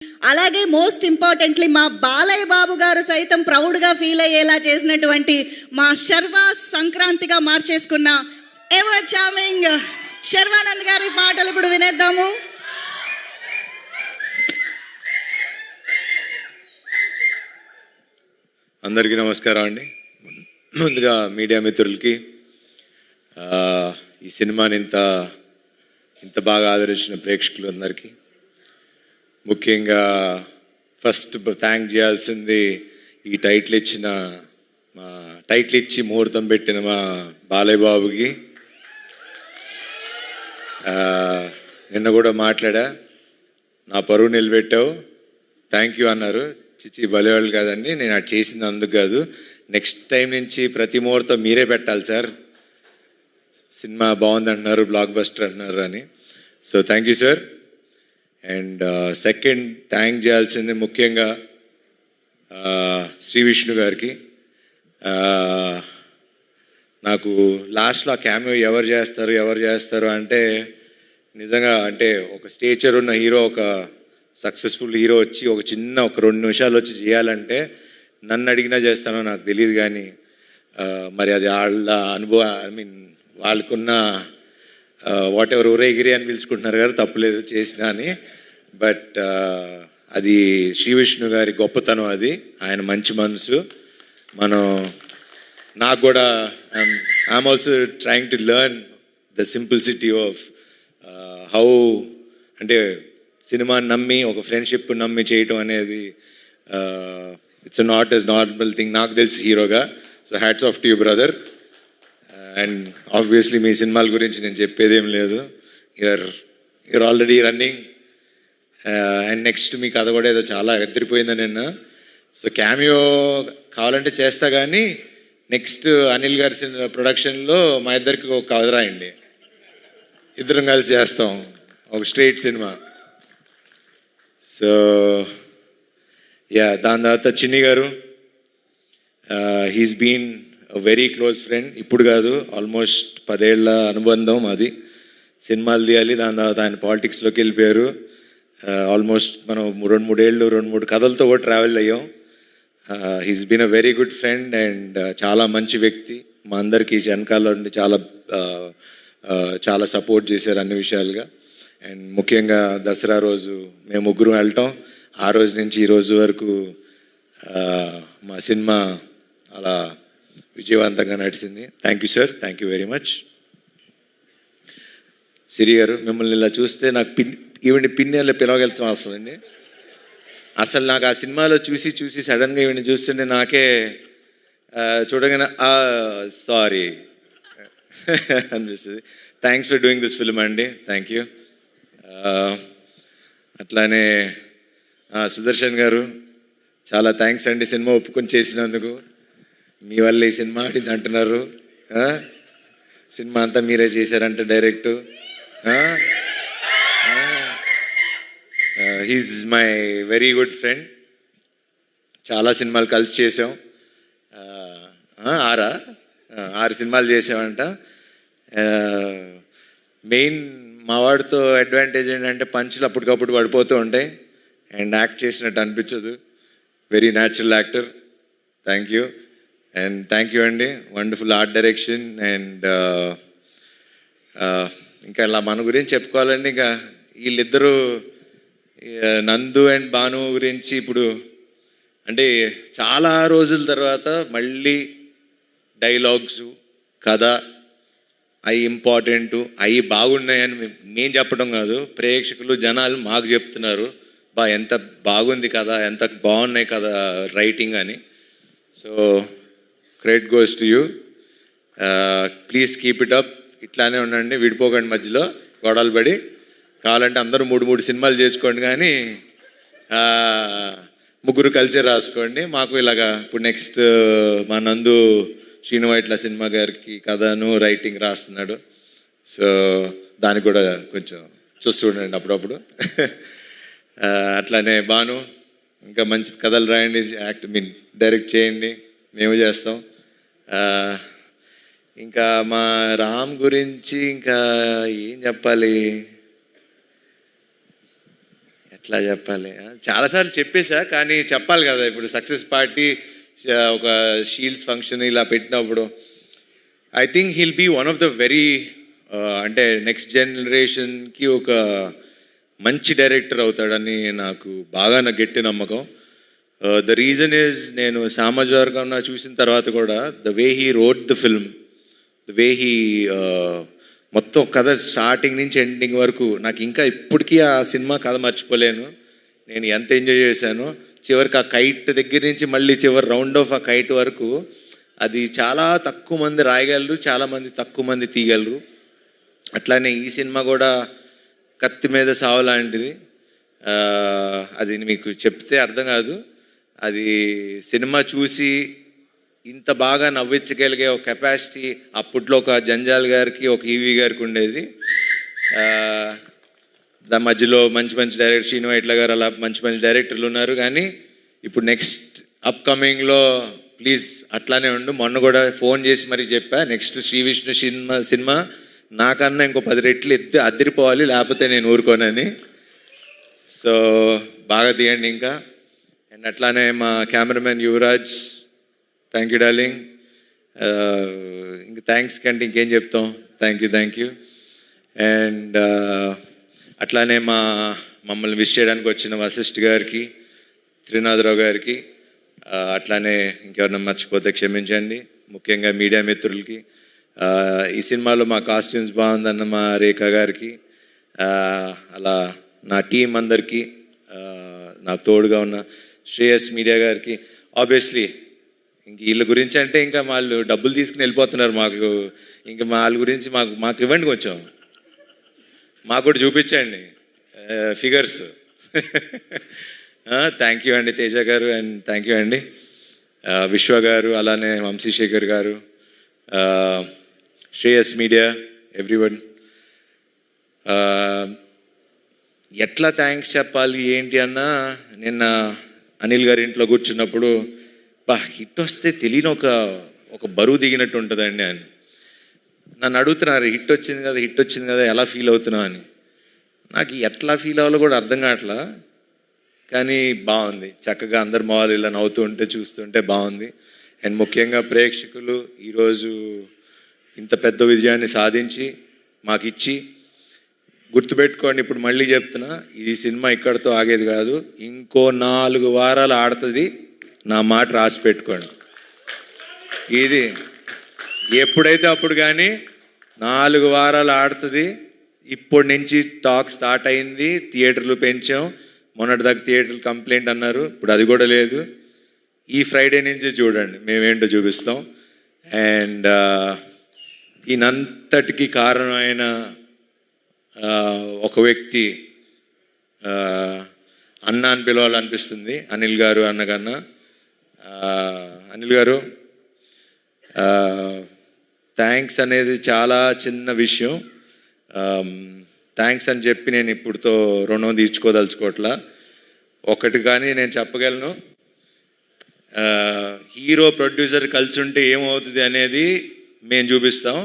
అలాగే most importantly మా బాలయ్య బాబు గారు సైతం ప్రౌడ్గా ఫీల్ అయ్యేలా చేసినటువంటి మా శర్వా సంక్రాంతిగా మార్చేసుకున్న ఎవర్ చార్మింగ్ శర్వానంద్ గారి మాటలు ఇప్పుడు వినేద్దాము. అందరికీ నమస్కారం అండి. ముందుగా మీడియా మిత్రులకి ఈ సినిమాని ఇంత బాగా ఆదరించిన ప్రేక్షకులందరికీ ముఖ్యంగా ఫస్ట్ థ్యాంక్ చేయాల్సింది ఈ టైటిల్ ఇచ్చి ముహూర్తం పెట్టిన మా బాలయ్య బాబుకి. నిన్న కూడా మాట్లాడా, నా పరువు నిలబెట్టావు, థ్యాంక్ యూ అన్నారు. చిచ్చి బలేవాళ్ళు కాదండి, నేను అది చేసింది అందుకు కాదు, నెక్స్ట్ టైం నుంచి ప్రతి ముహూర్తం మీరే పెట్టాలి సార్, సినిమా బాగుంది అంటున్నారు, బ్లాక్ బస్టర్ అంటున్నారు అని. So thank you sir. And second thank చేయాల్సింది ముఖ్యంగా శ్రీ విష్ణు గారికి. నాకు లాస్ట్లో ఆ క్యామియో ఎవరు చేస్తారు అంటే నిజంగా అంటే ఒక స్టేచర్ ఉన్న హీరో, ఒక సక్సెస్ఫుల్ హీరో వచ్చి ఒక 2 నిమిషాలు వచ్చి చేయాలంటే నన్ను అడిగినా చేస్తానో నాకు తెలియదు, కానీ మరి అది వాళ్ళ అనుభవం, వాళ్ళకున్న వాట్ ఎవర్ ఊరేగిరి అని పిలుచుకుంటున్నారు కదా, తప్పులేదు చేసినా అని. బట్ అది శ్రీ విష్ణు గారి గొప్పతనం, అది ఆయన మంచి మనసు. నాకు కూడా I'm also trying to learn the simplicity of how, అంటే సినిమాని నమ్మి ఒక ఫ్రెండ్షిప్ నమ్మి చేయటం అనేది it's not a normal thing నాకు తెలిసి హీరోగా. So hats off to you brother. And obviously మీ సినిమాల గురించి నేను చెప్పేదేం లేదు, you're already running. And next మీ కథ కూడా ఏదో చాలా ఎదిరిపోయిందని నిన్న. సో క్యామియో కావాలంటే చేస్తా, కానీ నెక్స్ట్ అనిల్ గారి ప్రొడక్షన్లో మా ఇద్దరికి ఒక కథ రాయండి, ఇద్దరం కలిసి చేస్తాం ఒక స్ట్రైట్ సినిమా. సో దాని తర్వాత చిన్ని గారు, he's been very close friend, ఇప్పుడు కాదు ఆల్మోస్ట్ 10 ఏళ్ల అనుబంధం అది. సినిమాలు తీయాలి, దాని తర్వాత ఆయన పాలిటిక్స్లోకి వెళ్ళిపోయారు. ఆల్మోస్ట్ మనం 2-3 ఏళ్ళు 2-3 కథలతో కూడా ట్రావెల్ అయ్యాం. He's been a very good friend and చాలా మంచి వ్యక్తి. మా అందరికీ వెనకాల నుండి చాలా సపోర్ట్ చేశారు అన్ని విషయాలుగా. అండ్ ముఖ్యంగా దసరా రోజు మేము ముగ్గురు వెళ్ళటం, ఆ రోజు నుంచి ఈ రోజు వరకు మా సినిమా అలా విజయవంతంగా నడిచింది. Thank you sir, thank you very much. Siri గారు, మిమ్మల్ని ఇలా చూస్తే నాకు ఈవిని పిన్నెల్లో పిలవగలుగుతాం అసలు అండి. అసలు నాకు ఆ సినిమాలో చూసి సడన్గా ఈవిని చూస్తుంటే నాకే చూడగానే సారీ అనిపిస్తుంది. Thanks for doing this film అండి, థ్యాంక్ యూ. అట్లానే సుదర్శన్ గారు, చాలా థ్యాంక్స్ అండి సినిమా ఒప్పుకొని చేసినందుకు. మీ వల్ల ఈ సినిమా ఆడింది అంటున్నారు, సినిమా అంతా మీరే చేశారంట direct. He's my very good friend, చాలా సినిమాలు కలిసి చేసాం, 6 సినిమాలు చేసామంట. మెయిన్ మా వాడితో అడ్వాంటేజ్ ఏంటంటే పంచులు అప్పటికప్పుడు పడిపోతూ ఉంటాయి అండ్ యాక్ట్ చేసినట్టు అనిపించదు. Very natural actor, thank you. And thank you అండి, వండర్ఫుల్ ఆర్ట్ డైరెక్షన్. అండ్ ఇంకా ఇలా మన గురించి చెప్పుకోవాలండి, ఇంకా వీళ్ళిద్దరూ నందు అండ్ భాను గురించి ఇప్పుడు అంటే చాలా రోజుల తర్వాత మళ్ళీ డైలాగ్స్, కథ అవి ఇంపార్టెంటు, అవి బాగున్నాయని మేము చెప్పడం కాదు, ప్రేక్షకులు జనాలు మాకు చెప్తున్నారు, ఎంత బాగుంది కదా, ఎంత బాగున్నాయి కదా రైటింగ్ అని. So credit goes to you. Please keep it up, ఇట్లానే ఉండండి, విడిపోకండి, మధ్యలో గొడవలు పడి. కావాలంటే అందరూ 3 సినిమాలు చేసుకోండి, కానీ ముగ్గురు కలిసే రాసుకోండి. మాకు ఇలాగా ఇప్పుడు నెక్స్ట్ మా నందు శ్రీనువైట్ల సినిమా గారికి కథను రైటింగ్ రాస్తున్నాడు. సో దానికి కూడా కొంచెం చూస్తూ ఉండండి అప్పుడప్పుడు. అట్లానే భాను, ఇంకా మంచి కథలు రాయండి, డైరెక్ట్ చేయండి, మేము చేస్తాం. ఇంకా మా రామ్ గురించి ఇంకా ఏం చెప్పాలి, ఎట్లా చెప్పాలి, చాలాసార్లు చెప్పేశా, కానీ చెప్పాలి కదా. ఇప్పుడు సక్సెస్ పార్టీ ఒక షీల్డ్స్ ఫంక్షన్ ఇలా పెట్టినప్పుడు I think he'll be one of the very అంటే నెక్స్ట్ జనరేషన్కి ఒక మంచి డైరెక్టర్ అవుతాడని నాకు గట్టి నమ్మకం. ద రీజన్ ఈజ్, నేను సామాజిక చూసిన తర్వాత కూడా the way he wrote the film, the way he మొత్తం కథ స్టార్టింగ్ నుంచి ఎండింగ్ వరకు నాకు ఇంకా ఇప్పటికీ ఆ సినిమా కథ మర్చిపోలేను. నేను ఎంత ఎంజాయ్ చేశానో. చివరికి ఆ కైట్ దగ్గర నుంచి మళ్ళీ చివరి రౌండ్ ఆఫ్ ఆ కైట్ వరకు అది చాలా తక్కువ మంది రాయగలరు, చాలామంది తక్కువ మంది తీయగలరు. అట్లానే ఈ సినిమా కూడా కత్తి మీద సావు లాంటిది. అది మీకు చెప్తే అర్థం కాదు. అది సినిమా చూసి ఇంత బాగా నవ్వించగలిగే ఒక కెపాసిటీ అప్పట్లో ఒక జంజాల్ గారికి, ఒక ఈవీ గారికి ఉండేది. దాని మధ్యలో మంచి మంచి డైరెక్టర్ శ్రీను వైట్ల గారు, అలా మంచి మంచి డైరెక్టర్లు ఉన్నారు. కానీ ఇప్పుడు నెక్స్ట్ అప్కమింగ్లో ప్లీజ్ అట్లానే ఉండు. మొన్న కూడా ఫోన్ చేసి మరీ చెప్పా, నెక్స్ట్ శ్రీ విష్ణు సినిమా నాకన్నా ఇంకో 10 రెట్లు అదిరిపోవాలి, లేకపోతే నేను ఊరుకోనని. సో బాగా తీయండి ఇంకా. అండ్ అట్లానే మా cameraman Yuvraj, thank you darling. ఇంక థ్యాంక్స్ కంటే ఇంకేం చెప్తాం. Thank you. అండ్ అట్లానే మమ్మల్ని విష్ చేయడానికి వచ్చిన వశిష్ఠ్ గారికి, త్రినాథరావు గారికి, అట్లానే ఇంకెవరన్నా మర్చిపోతే క్షమించండి. ముఖ్యంగా మీడియా మిత్రులకి, ఈ సినిమాలో మా కాస్ట్యూమ్స్ బాగుందన్న మా రేఖ గారికి, అలా నా టీం అందరికీ, నాకు తోడుగా ఉన్న శ్రేయస్ మీడియా గారికి. ఆబ్వియస్లీ ఇంక వీళ్ళ గురించి అంటే ఇంకా వాళ్ళు డబ్బులు తీసుకుని వెళ్ళిపోతున్నారు. మాకు ఇంకా వాళ్ళ గురించి మాకు ఇవ్వండి, కొంచెం మాకు కూడా చూపించండి ఫిగర్స్. థ్యాంక్ యూ అండి తేజ గారు, అండ్ థ్యాంక్ యూ అండి విశ్వ గారు, అలానే వంశీశేఖర్ గారు, శ్రేయస్ మీడియా, ఎవ్రీవన్. ఎట్లా థ్యాంక్స్ చెప్పాలి ఏంటి అన్నా, నిన్న అనిల్ గారి ఇంట్లో కూర్చున్నప్పుడు హిట్ వస్తే తెలియని ఒక బరువు దిగినట్టు ఉంటుందండి అని నన్ను అడుగుతున్నారు. హిట్ వచ్చింది కదా ఎలా ఫీల్ అవుతున్నావు అని. నాకు ఎట్లా ఫీల్ అవ్వాలో కూడా అర్థం కావట్లా, కానీ బాగుంది. చక్కగా అందరు మొహాలు ఇలా నవ్వుతూ ఉంటే చూస్తుంటే బాగుంది. అండ్ ముఖ్యంగా ప్రేక్షకులు ఈరోజు ఇంత పెద్ద విజయాన్ని సాధించి మాకు ఇచ్చి, గుర్తుపెట్టుకోండి, ఇప్పుడు మళ్ళీ చెప్తున్నా, ఈ సినిమా ఇక్కడితో ఆగేది కాదు. ఇంకో 4 వారాలు ఆడుతుంది, నా మాట రాసి పెట్టుకోండి. ఇది ఎప్పుడైతే అప్పుడు, కానీ 4 వారాలు ఆడుతుంది. ఇప్పటి నుంచి టాక్ స్టార్ట్ అయింది, థియేటర్లు పెంచాం. మొన్నటిదాకా థియేటర్లు కంప్లైంట్ అన్నారు, ఇప్పుడు అది కూడా లేదు. ఈ ఫ్రైడే నుంచి చూడండి మేమేంటో చూపిస్తాం. అండ్ దీనంతటికి కారణమైన ఒక వ్యక్తి, అన్న అని పిలవాలనిపిస్తుంది, అనిల్ గారు. అన్నకన్నా అనిల్ గారు, థ్యాంక్స్ అనేది చాలా చిన్న విషయం. థ్యాంక్స్ అని చెప్పి నేను ఇప్పుడుతో రుణం తీర్చుకోదలుచుకోవట్లా. ఒకటి కానీ నేను చెప్పగలను, హీరో ప్రొడ్యూసర్ కలిసి ఉంటే ఏమవుతుంది అనేది మేము చూపిస్తాం.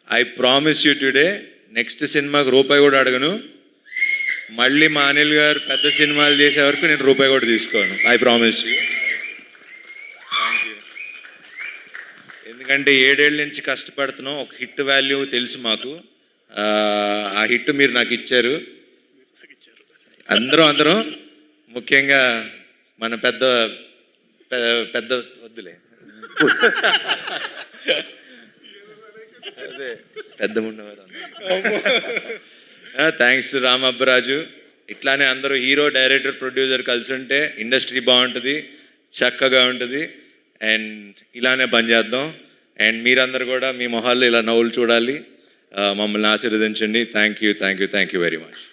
I promise you today, next సినిమాకి రూపాయి కూడా అడగను. మళ్ళీ మా అనిల్ గారు పెద్ద సినిమాలు చేసే వరకు నేను రూపాయి కూడా తీసుకోను. I promise you. Thank you. ఎందుకంటే 7 ఏళ్ళ నుంచి కష్టపడుతున్నాం. ఒక హిట్ వాల్యూ తెలుసు మాకు. ఆ హిట్ మీరు నాకు ఇచ్చారు. అందరం ముఖ్యంగా మన పెద్ద వద్దులే, అదే పెద్ద ఉన్నవారు. Thanks to Ram Abbaraju. ఇట్లానే అందరూ హీరో, డైరెక్టర్, ప్రొడ్యూసర్ కలిసి ఉంటే ఇండస్ట్రీ బాగుంటుంది, చక్కగా ఉంటుంది. అండ్ ఇలానే పనిచేద్దాం. అండ్ మీరందరూ కూడా మీ మొహాల్లో ఇలా నవ్వులు చూడాలి. మమ్మల్ని ఆశీర్వదించండి. Thank you very much.